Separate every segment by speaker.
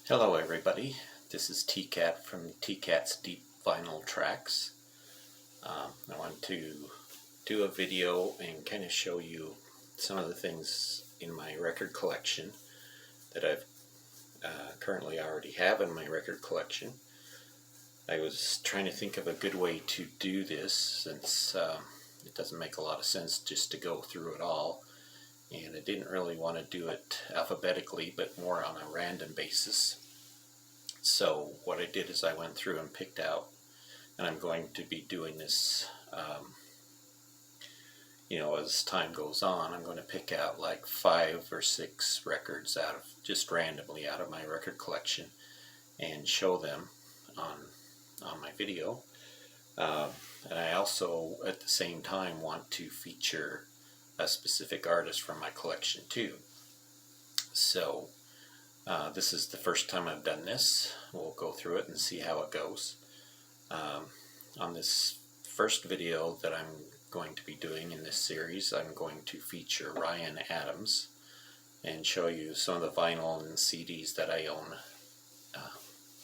Speaker 1: Hello everybody, this is T-Cat from T-Cat's Deep Vinyl Tracks. I want to do a video and kind of show you some of the things in my record collection that I've currently already have in my record collection. I was trying to think of a good way to do this since it doesn't make a lot of sense just to go through it all, and I didn't really want to do it alphabetically but more on a random basis. So what I did is I went through and picked out, and I'm going to be doing this as time goes on. I'm going to pick out like 5 or 6 records just randomly out of my record collection and show them on my video. And I also at the same time want to feature a specific artist from my collection too. So this is the first time I've done this. We'll go through it and see how it goes. On this first video that I'm going to be doing in this series, I'm going to feature Ryan Adams and show you some of the vinyl and CDs that I own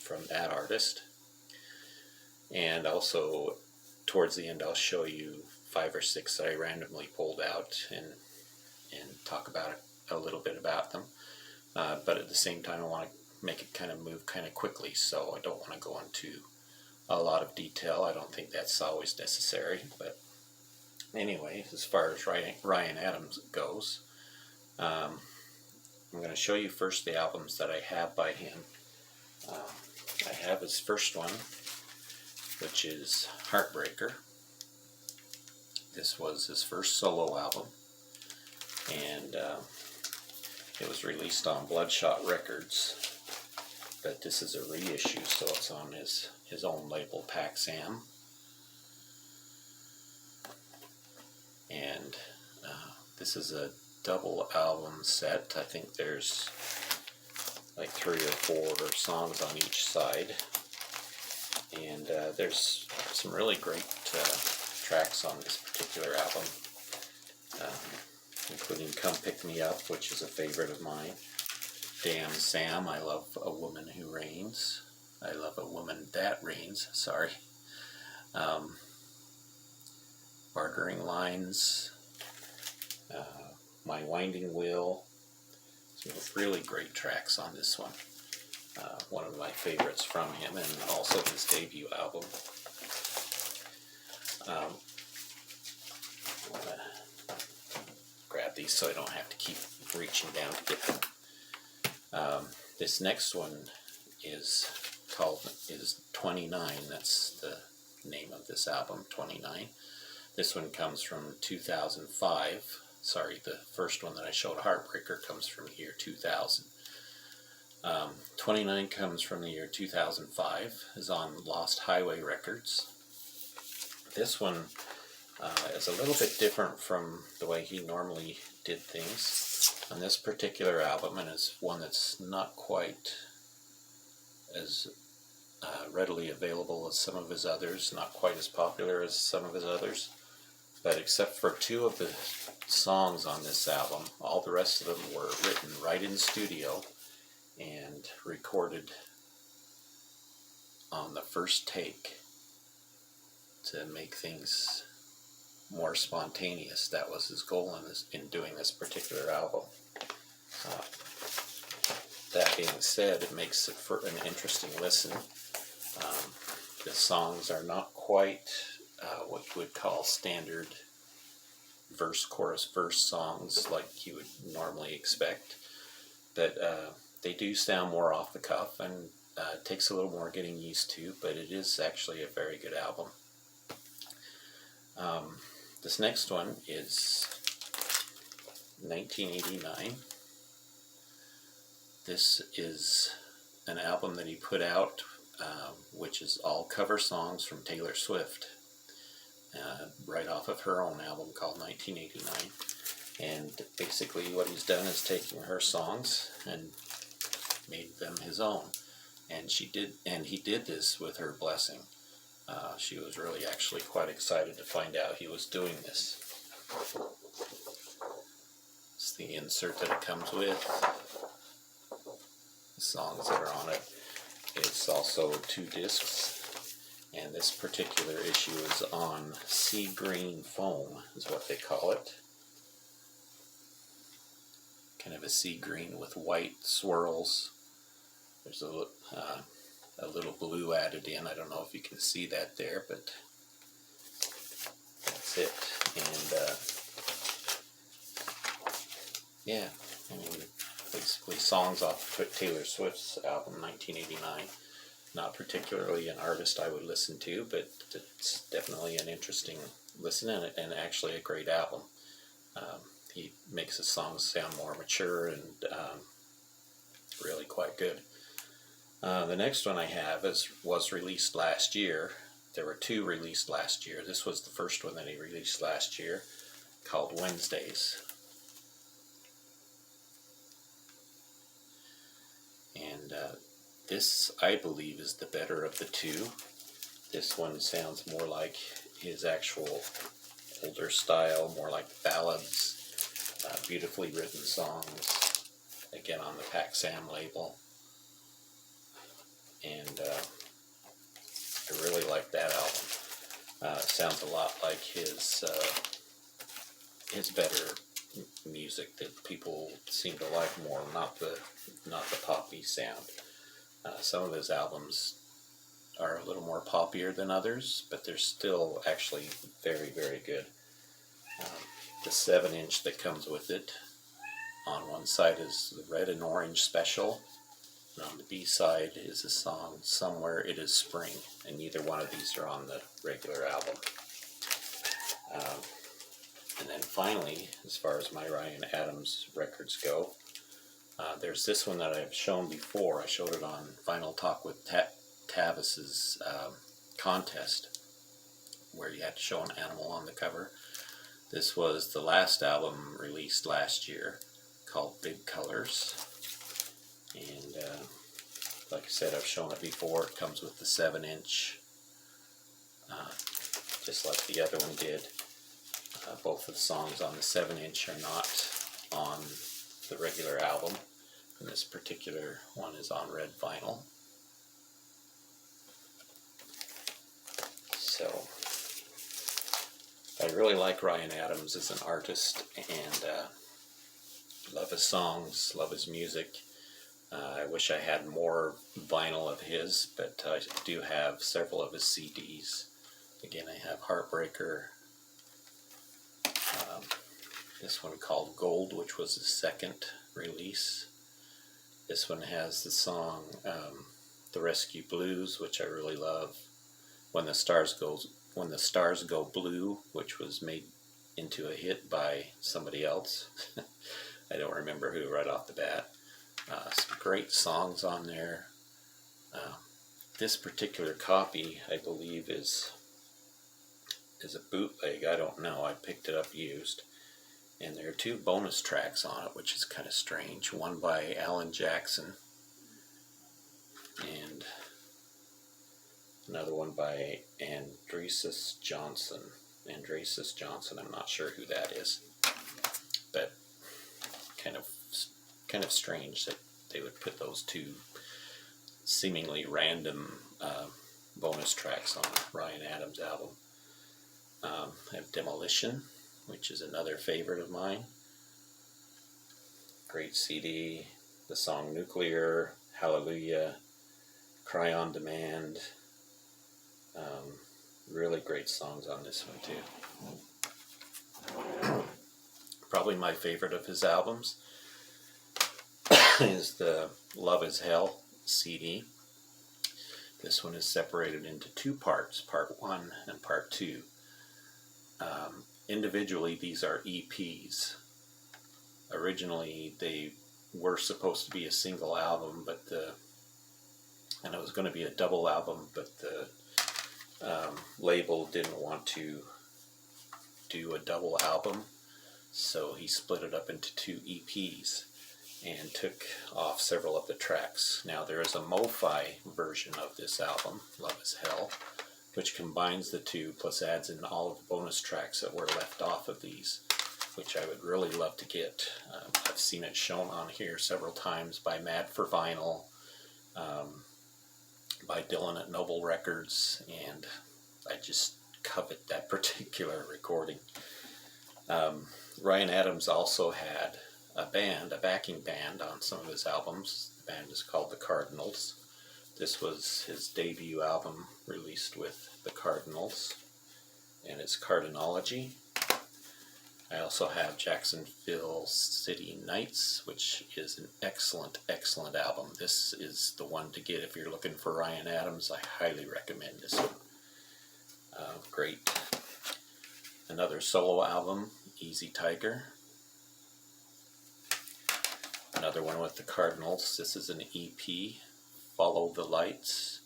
Speaker 1: from that artist. And also towards the end I'll show you 5 or 6 that I randomly pulled out and talk about a little bit about them. But at the same time I want to make it kind of move kind of quickly, so I don't want to go into a lot of detail. I don't think that's always necessary. But anyway, as far as Ryan Adams goes, I'm going to show you first the albums that I have by him. I have his first one, which is Heartbreaker. This was his first solo album, and it was released on Bloodshot Records, but this is a reissue, so it's on his own label, Paxam. And this is a double album set. I think there's like 3 or 4 songs on each side, and there's some really great tracks on this particular album, including Come Pick Me Up, which is a favorite of mine. Damn Sam, I Love a Woman Who Reigns. I Love a Woman That Reigns, sorry. Bartering Lines, My Winding Wheel. Some really great tracks on this one. One of my favorites from him, and also his debut album. Grab these so I don't have to keep reaching down to get them. This next one is 29. That's the name of this album, 29. This one comes from 2005. Sorry, the first one that I showed, Heartbreaker, comes from the year 2000. 29 comes from the year 2005, is on Lost Highway Records. This one is a little bit different from the way he normally did things on this particular album, and it's one that's not quite as readily available as some of his others, not quite as popular as some of his others. But except for 2 of the songs on this album, all the rest of them were written right in studio and recorded on the first take to make things more spontaneous. That was his goal in doing this particular album. That being said, it makes it for an interesting listen. The songs are not quite what you would call standard verse, chorus, verse songs like you would normally expect, but they do sound more off the cuff, and it takes a little more getting used to, but it is actually a very good album. This next one is 1989. This is an album that he put out, which is all cover songs from Taylor Swift, right off of her own album called 1989. And basically what he's done is taking her songs and made them his own. And he did this with her blessing. She was really actually quite excited to find out he was doing this. It's the insert that it comes with. the songs that are on it. It's also 2 discs, and this particular issue is on sea green foam, is what they call it. Kind of a sea green with white swirls. There's a little blue added in. I don't know if you can see that there, but that's it. And yeah, I mean, basically songs off Taylor Swift's album 1989. Not particularly an artist I would listen to, but it's definitely an interesting listen and actually a great album. He makes his songs sound more mature and really quite good. The next one I have was released last year. There were 2 released last year. This was the first one that he released last year, called Wednesdays. And this, I believe, is the better of the 2. This one sounds more like his actual older style, more like ballads, beautifully written songs, again on the Pac Sam label. And I really like that album. It sounds a lot like his better music that people seem to like more, not the poppy sound. Some of his albums are a little more poppier than others, but they're still actually very, very good. The 7-inch that comes with it, on one side is the red and orange special, and on the B side is a song, Somewhere It Is Spring, and neither one of these are on the regular album. And then finally, as far as my Ryan Adams records go, there's this one that I've shown before. I showed it on Vinyl Talk with Tavis's contest, where you had to show an animal on the cover. This was the last album released last year, called Big Colors. And like I said, I've shown it before. It comes with the 7-inch, just like the other one did. Both of the songs on the 7-inch are not on the regular album, and this particular one is on red vinyl. So I really like Ryan Adams as an artist, and love his songs, love his music. I wish I had more vinyl of his, but I do have several of his CDs. Again, I have Heartbreaker, this one called Gold, which was his 2nd release. This one has the song The Rescue Blues, which I really love. When the Stars Go Blue, which was made into a hit by somebody else. I don't remember who right off the bat. Some great songs on there. This particular copy, I believe, is a bootleg. I don't know. I picked it up used. And there are 2 bonus tracks on it, which is kind of strange. One by Alan Jackson, and another one by Andreas Johnson. I'm not sure who that is, but kind of strange that they would put those 2 seemingly random bonus tracks on Ryan Adams' album. I have Demolition, which is another favorite of mine. Great CD. The song Nuclear, Hallelujah, Cry on Demand. Really great songs on this one too. Probably my favorite of his albums is the Love Is Hell CD. This one is separated into 2 parts, part 1 and part 2. Individually, these are EPs. Originally, they were supposed to be a single album, and it was going to be a double album, but the label didn't want to do a double album, so he split it up into 2 EPs and took off several of the tracks. Now, there is a MoFi version of this album, Love Is Hell, which combines the 2 plus adds in all of the bonus tracks that were left off of these. which I would really love to get. I've seen it shown on here several times by Mad for Vinyl, by Dylan at Noble Records, and I just covet that particular recording. Ryan Adams also had a backing band on some of his albums. The band is called the Cardinals. This was his debut album released with the Cardinals, and it's Cardinology. I also have Jacksonville City Nights, which is an excellent, excellent album. This is the one to get if you're looking for Ryan Adams. I highly recommend this one. Great. Another solo album, Easy Tiger. Another one with the Cardinals. This is an EP, Follow the Lights.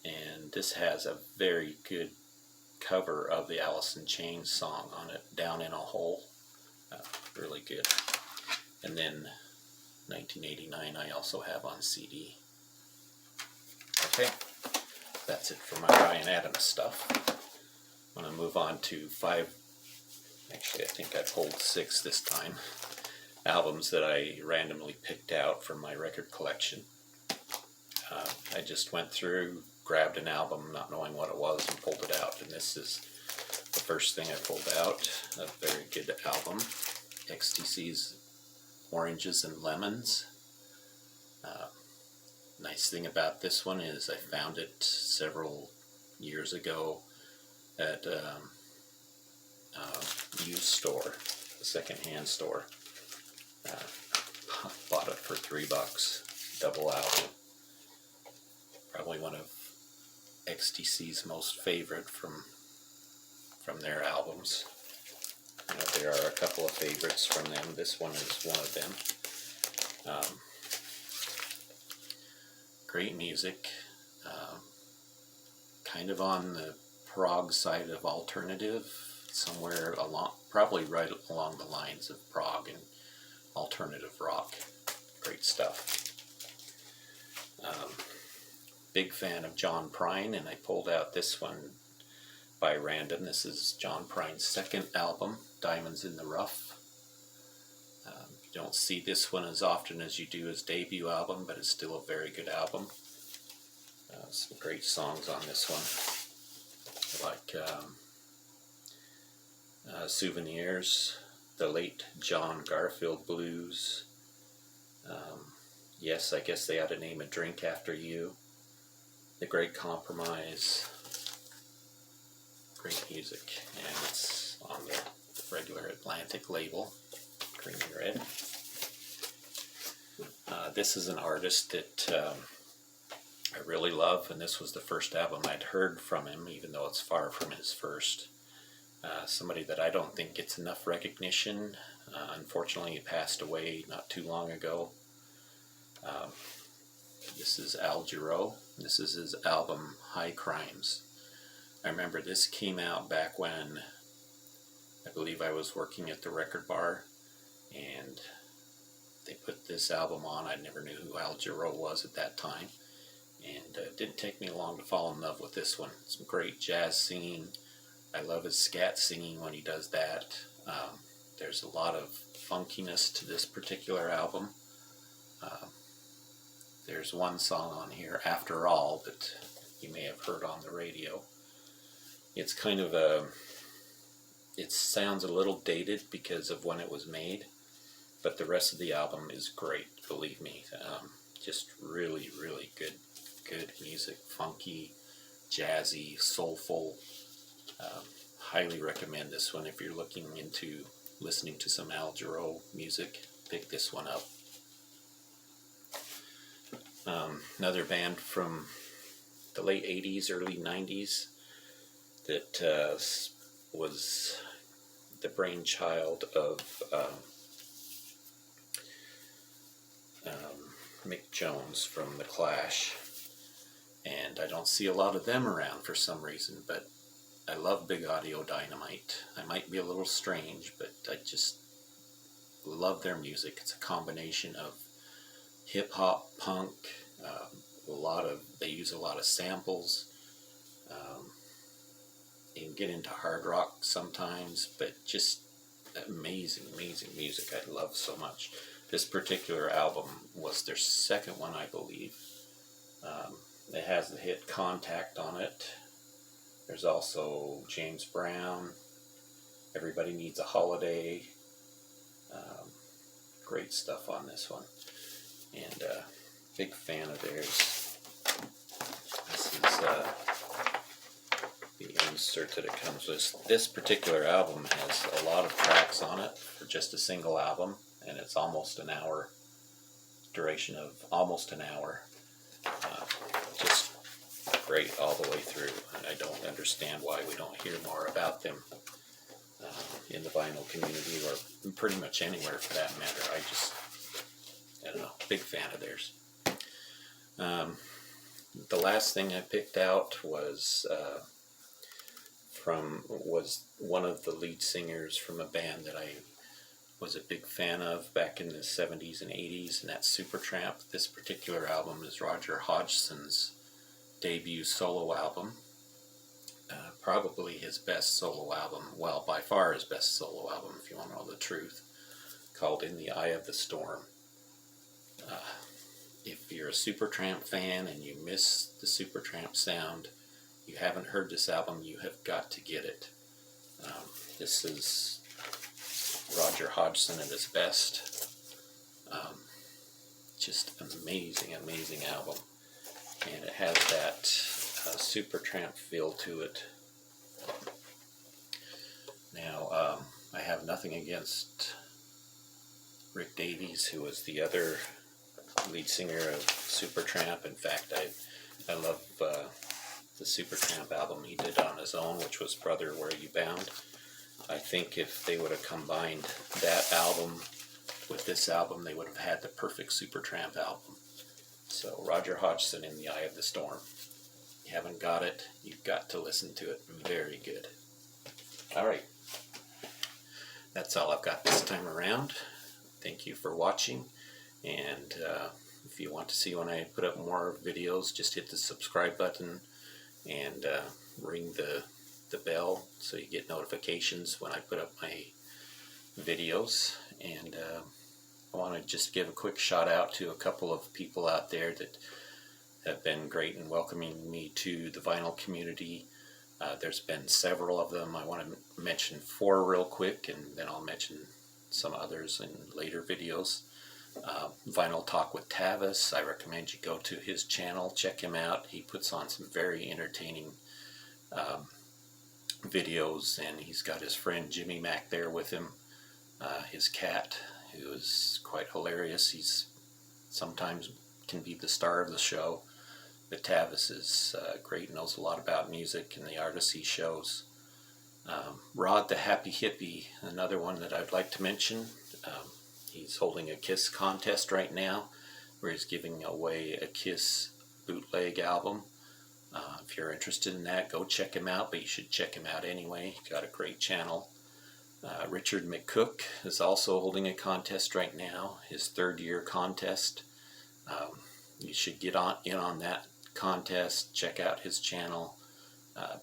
Speaker 1: And this has a very good cover of the Alice in Chains song on it, Down in a Hole. Really good. And then 1989 I also have on CD. Okay, that's it for my Ryan Adams stuff. I'm going to move on to I think I pulled 6 this time, albums that I randomly picked out from my record collection. I just went through, grabbed an album not knowing what it was and pulled it out, and this is the first thing I pulled out. A very good album, XTC's Oranges and Lemons. Nice thing about this one is I found it several years ago at a used store, a second-hand store. Bought it for $3, double album. Probably one of XTC's most favorite from their albums. You know, there are a couple of favorites from them. This one is one of them. Great music. Kind of on the prog side of alternative, somewhere probably right along the lines of prog and alternative rock. Great stuff. Big fan of John Prine, and I pulled out this one by random. This is John Prine's second album, Diamonds in the Rough. You don't see this one as often as you do his debut album, but it's still a very good album. Some great songs on this one, like Souvenirs, The Late John Garfield Blues. Yes, I guess they ought to name a drink after you. The Great Compromise. Great music, and it's on the regular Atlantic label, green and red. This is an artist that I really love, and this was the first album I'd heard from him, even though it's far from his first. Somebody that I don't think gets enough recognition. Unfortunately, he passed away not too long ago. This is Al Jarreau. This is his album, High Crimes. I remember this came out back when I believe I was working at the record bar, and they put this album on. I never knew who Al Jarreau was at that time, and it didn't take me long to fall in love with this one. Some great jazz singing. I love his scat singing when he does that. There's a lot of funkiness to this particular album. There's one song on here, After All, that you may have heard on the radio. It's kind of it sounds a little dated because of when it was made, but the rest of the album is great, believe me. Just really, really good music, funky, jazzy, soulful. Highly recommend this one if you're looking into listening to some Al Jarreau music. Pick this one up. Another band from the late 80s, early 90s that was the brainchild of Mick Jones from The Clash. And I don't see a lot of them around for some reason, but I love Big Audio Dynamite. I might be a little strange, but I just love their music. It's a combination of hip-hop, punk, they use a lot of samples. You can get into hard rock sometimes, but just amazing music I love so much. This particular album was their second one, I believe. It has the hit Contact on it. There's also James Brown, Everybody Needs a Holiday. Great stuff on this one. And big fan of theirs. This is the insert that it comes with. This particular album has a lot of tracks on it for just a single album, and it's almost an hour, duration of almost an hour. Just great all the way through, and I don't understand why we don't hear more about them in the vinyl community, or pretty much anywhere for that matter. I don't know, big fan of theirs. The last thing I picked out was one of the lead singers from a band that I was a big fan of back in the 70s and 80s, and that's Supertramp. This particular album is Roger Hodgson's debut solo album. Probably his best solo album, well, by far his best solo album, if you want to know the truth, called In the Eye of the Storm. If you're a Supertramp fan and you miss the Supertramp sound, you haven't heard this album, you have got to get it. This is Roger Hodgson at his best. Just amazing album. And it has that Supertramp feel to it. Now, I have nothing against Rick Davies, who was the other lead singer of Supertramp. In fact, I love the Supertramp album he did on his own, which was Brother, Where You Bound. I think if they would have combined that album with this album, they would have had the perfect Supertramp album. So Roger Hodgson, In the Eye of the Storm. If you haven't got it, you've got to listen to it. Very good. All right. That's all I've got this time around. Thank you for watching. And if you want to see when I put up more videos, just hit the subscribe button and ring the bell so you get notifications when I put up my videos. And I want to just give a quick shout out to a couple of people out there that have been great in welcoming me to the vinyl community. There's been several of them. I want to mention 4 real quick, and then I'll mention some others in later videos. Vinyl Talk with Tavis. I recommend you go to his channel, check him out. He puts on some very entertaining videos, and he's got his friend Jimmy Mack there with him, his cat, who is quite hilarious. He's sometimes can be the star of the show, but Tavis is great, knows a lot about music and the artists he shows. Rod the Happy Hippie, another one that I'd like to mention. He's holding a Kiss contest right now where he's giving away a Kiss bootleg album. If you're interested in that, go check him out, but you should check him out anyway. He's got a great channel. Richard McCook is also holding a contest right now, his 3rd year contest. You should get in on that contest, check out his channel.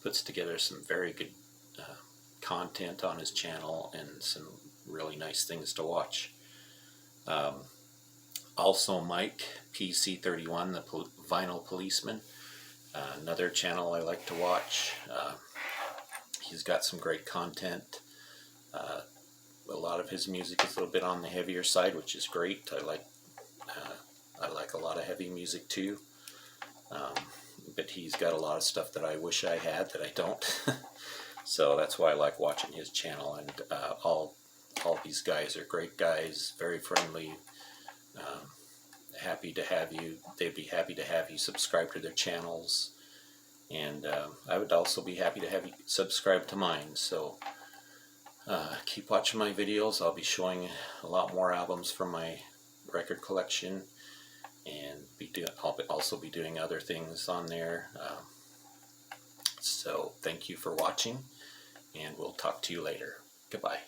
Speaker 1: Puts together some very good content on his channel and some really nice things to watch. Also Mike PC31, the Vinyl Policeman, another channel I like to watch. He's got some great content. A lot of his music is a little bit on the heavier side, which is great. I like a lot of heavy music too. But he's got a lot of stuff that I wish I had that I don't. So that's why I like watching his channel. And all these guys are great guys, very friendly. Happy to have you. They'd be happy to have you subscribe to their channels. And I would also be happy to have you subscribe to mine. So keep watching my videos. I'll be showing a lot more albums from my record collection, and I'll also be doing other things on there. So thank you for watching, and we'll talk to you later. Goodbye.